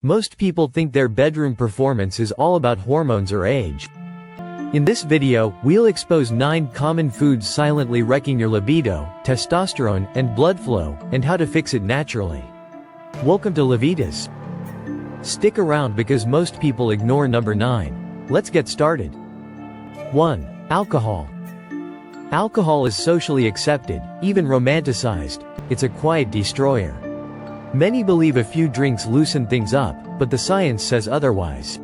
Most people think their bedroom performance is all about hormones or age. In this video, we'll expose 9 common foods silently wrecking your libido, testosterone, and blood flow, and how to fix it naturally. Welcome to Levitas. Stick around because most people ignore number 9. Let's get started. 1. Alcohol. Alcohol is socially accepted, even romanticized. It's a quiet destroyer. Many believe a few drinks loosen things up, but the science says otherwise.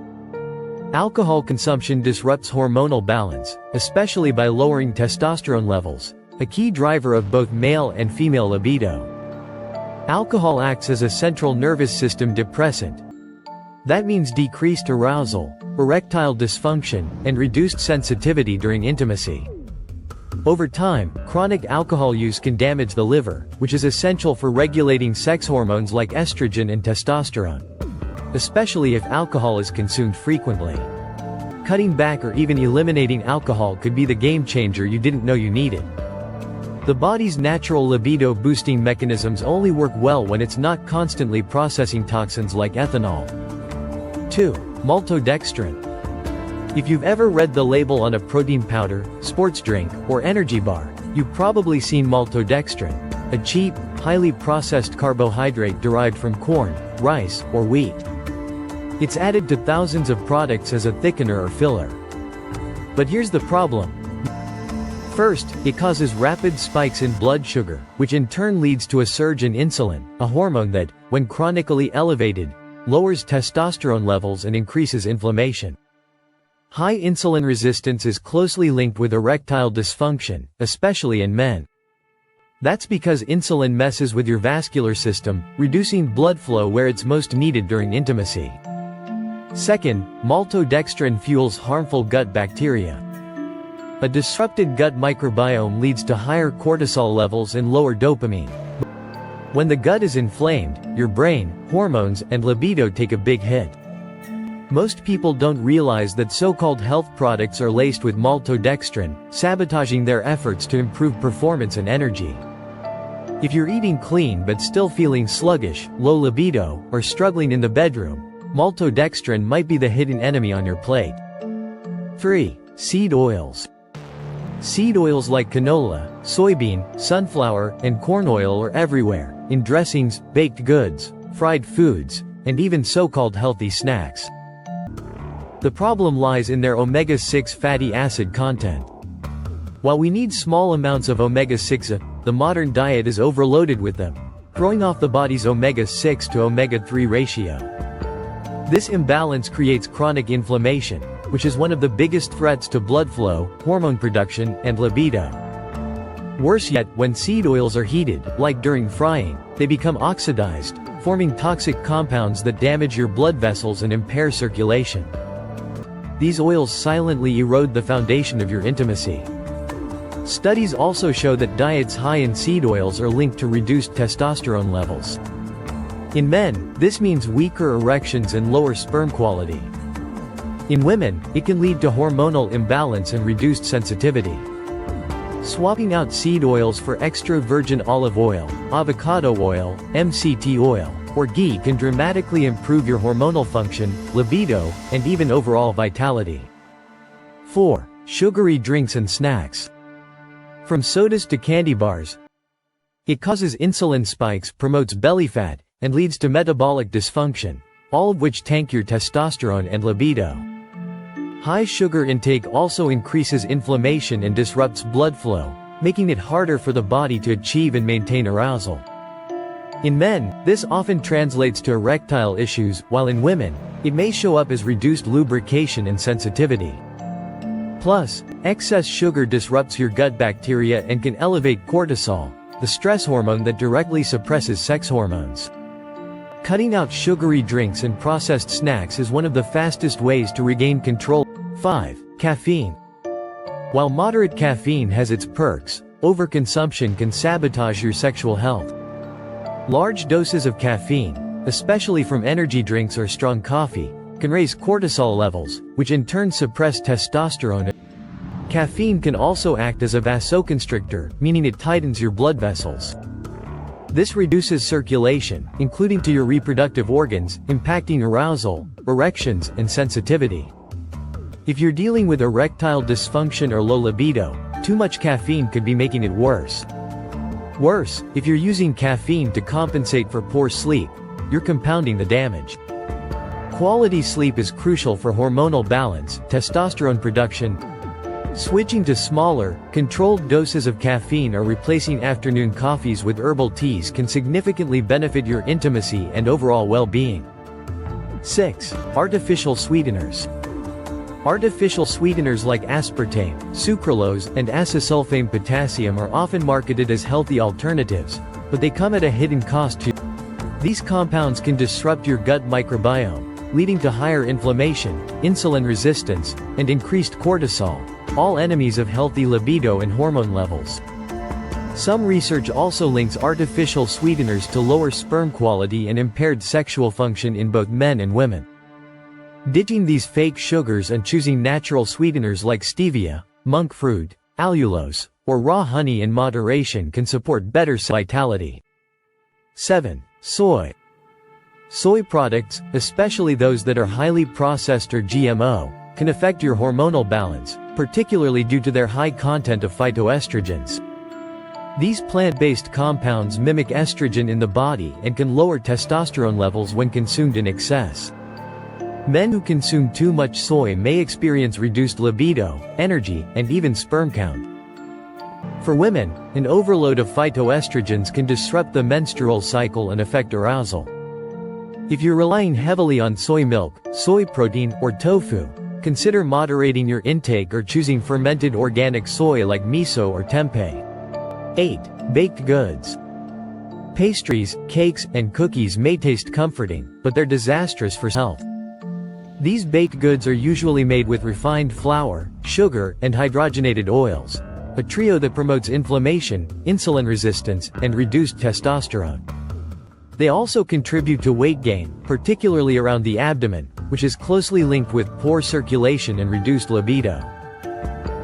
Alcohol consumption disrupts hormonal balance, especially by lowering testosterone levels, a key driver of both male and female libido. Alcohol acts as a central nervous system depressant. That means decreased arousal, erectile dysfunction, and reduced sensitivity during intimacy. Over time, chronic alcohol use can damage the liver, which is essential for regulating sex hormones like estrogen and testosterone. Especially if alcohol is consumed frequently. Cutting back or even eliminating alcohol could be the game changer you didn't know you needed. The body's natural libido-boosting mechanisms only work well when it's not constantly processing toxins like ethanol. 2. Maltodextrin. If you've ever read the label on a protein powder, sports drink, or energy bar, you've probably seen maltodextrin, a cheap, highly processed carbohydrate derived from corn, rice, or wheat. It's added to thousands of products as a thickener or filler. But here's the problem. First, it causes rapid spikes in blood sugar, which in turn leads to a surge in insulin, a hormone that, when chronically elevated, lowers testosterone levels and increases inflammation. High insulin resistance is closely linked with erectile dysfunction, especially in men. That's because insulin messes with your vascular system, reducing blood flow where it's most needed during intimacy. Second, maltodextrin fuels harmful gut bacteria. A disrupted gut microbiome leads to higher cortisol levels and lower dopamine. When the gut is inflamed, your brain, hormones, and libido take a big hit. Most people don't realize that so-called health products are laced with maltodextrin, sabotaging their efforts to improve performance and energy. If you're eating clean but still feeling sluggish, low libido, or struggling in the bedroom, maltodextrin might be the hidden enemy on your plate. 3. Seed oils. Seed oils like canola, soybean, sunflower, and corn oil are everywhere, in dressings, baked goods, fried foods, and even so-called healthy snacks. The problem lies in their omega-6 fatty acid content. While we need small amounts of omega-6, the modern diet is overloaded with them, throwing off the body's omega-6 to omega-3 ratio. This imbalance creates chronic inflammation, which is one of the biggest threats to blood flow, hormone production, and libido. Worse yet, when seed oils are heated, like during frying, they become oxidized, forming toxic compounds that damage your blood vessels and impair circulation. These oils silently erode the foundation of your intimacy. Studies also show that diets high in seed oils are linked to reduced testosterone levels. In men, this means weaker erections and lower sperm quality. In women, it can lead to hormonal imbalance and reduced sensitivity. Swapping out seed oils for extra virgin olive oil, avocado oil, MCT oil, or ghee can dramatically improve your hormonal function, libido, and even overall vitality. 4. Sugary drinks and snacks. From sodas to candy bars, it causes insulin spikes, promotes belly fat, and leads to metabolic dysfunction, all of which tank your testosterone and libido. High sugar intake also increases inflammation and disrupts blood flow, making it harder for the body to achieve and maintain arousal. In men, this often translates to erectile issues, while in women, it may show up as reduced lubrication and sensitivity. Plus, excess sugar disrupts your gut bacteria and can elevate cortisol, the stress hormone that directly suppresses sex hormones. Cutting out sugary drinks and processed snacks is one of the fastest ways to regain control. 5. Caffeine. While moderate caffeine has its perks, overconsumption can sabotage your sexual health. Large doses of caffeine, especially from energy drinks or strong coffee, can raise cortisol levels, which in turn suppress testosterone. Caffeine can also act as a vasoconstrictor, meaning it tightens your blood vessels. This reduces circulation, including to your reproductive organs, impacting arousal, erections, and sensitivity. If you're dealing with erectile dysfunction or low libido, too much caffeine could be making it worse. Worse, if you're using caffeine to compensate for poor sleep, you're compounding the damage. Quality sleep is crucial for hormonal balance, testosterone production. Switching to smaller, controlled doses of caffeine or replacing afternoon coffees with herbal teas can significantly benefit your intimacy and overall well-being. 6. Artificial sweeteners. Artificial sweeteners like aspartame, sucralose, and acesulfame potassium are often marketed as healthy alternatives, but they come at a hidden cost too. These compounds can disrupt your gut microbiome, leading to higher inflammation, insulin resistance, and increased cortisol, all enemies of healthy libido and hormone levels. Some research also links artificial sweeteners to lower sperm quality and impaired sexual function in both men and women. Ditching these fake sugars and choosing natural sweeteners like stevia, monk fruit, allulose, or raw honey in moderation can support better vitality. 7. Soy. Soy products, especially those that are highly processed or GMO, can affect your hormonal balance, particularly due to their high content of phytoestrogens. These plant-based compounds mimic estrogen in the body and can lower testosterone levels when consumed in excess. Men who consume too much soy may experience reduced libido, energy, and even sperm count. For women, an overload of phytoestrogens can disrupt the menstrual cycle and affect arousal. If you're relying heavily on soy milk, soy protein, or tofu, consider moderating your intake or choosing fermented organic soy like miso or tempeh. 8. Baked goods. Pastries, cakes, and cookies may taste comforting, but they're disastrous for health. These baked goods are usually made with refined flour, sugar, and hydrogenated oils, a trio that promotes inflammation, insulin resistance, and reduced testosterone. They also contribute to weight gain, particularly around the abdomen, which is closely linked with poor circulation and reduced libido.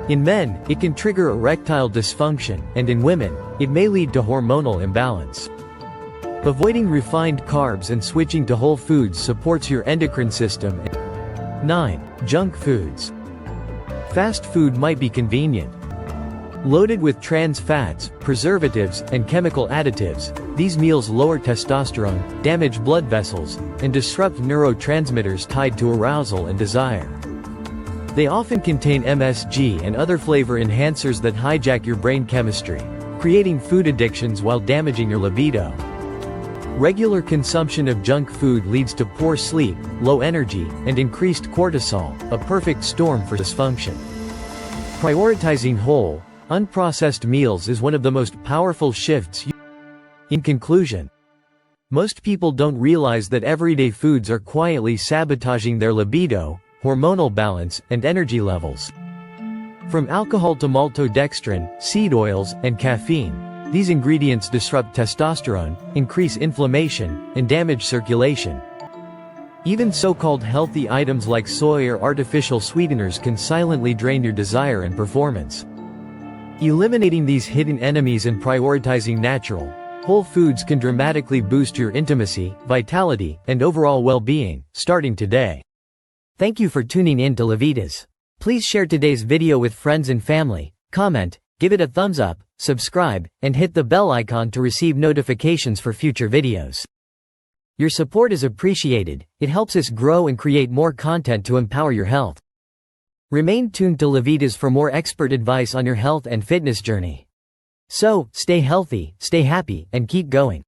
In men, it can trigger erectile dysfunction, and in women, it may lead to hormonal imbalance. Avoiding refined carbs and switching to whole foods supports your endocrine system. 9. Junk foods. Fast food might be convenient. Loaded with trans fats, preservatives, and chemical additives, these meals lower testosterone, damage blood vessels, and disrupt neurotransmitters tied to arousal and desire. They often contain MSG and other flavor enhancers that hijack your brain chemistry, creating food addictions while damaging your libido. Regular consumption of junk food leads to poor sleep, low energy, and increased cortisol, a perfect storm for dysfunction. Prioritizing whole, unprocessed meals is one of the most powerful shifts. In conclusion, most people don't realize that everyday foods are quietly sabotaging their libido, hormonal balance, and energy levels. From alcohol to maltodextrin, seed oils, and caffeine, these ingredients disrupt testosterone, increase inflammation, and damage circulation. Even so-called healthy items like soy or artificial sweeteners can silently drain your desire and performance. Eliminating these hidden enemies and prioritizing natural, whole foods can dramatically boost your intimacy, vitality, and overall well-being, starting today. Thank you for tuning in to Levitas. Please share today's video with friends and family, comment, give it a thumbs up, subscribe, and hit the bell icon to receive notifications for future videos. Your support is appreciated, it helps us grow and create more content to empower your health. Remain tuned to Levitas for more expert advice on your health and fitness journey. So, stay healthy, stay happy, and keep going.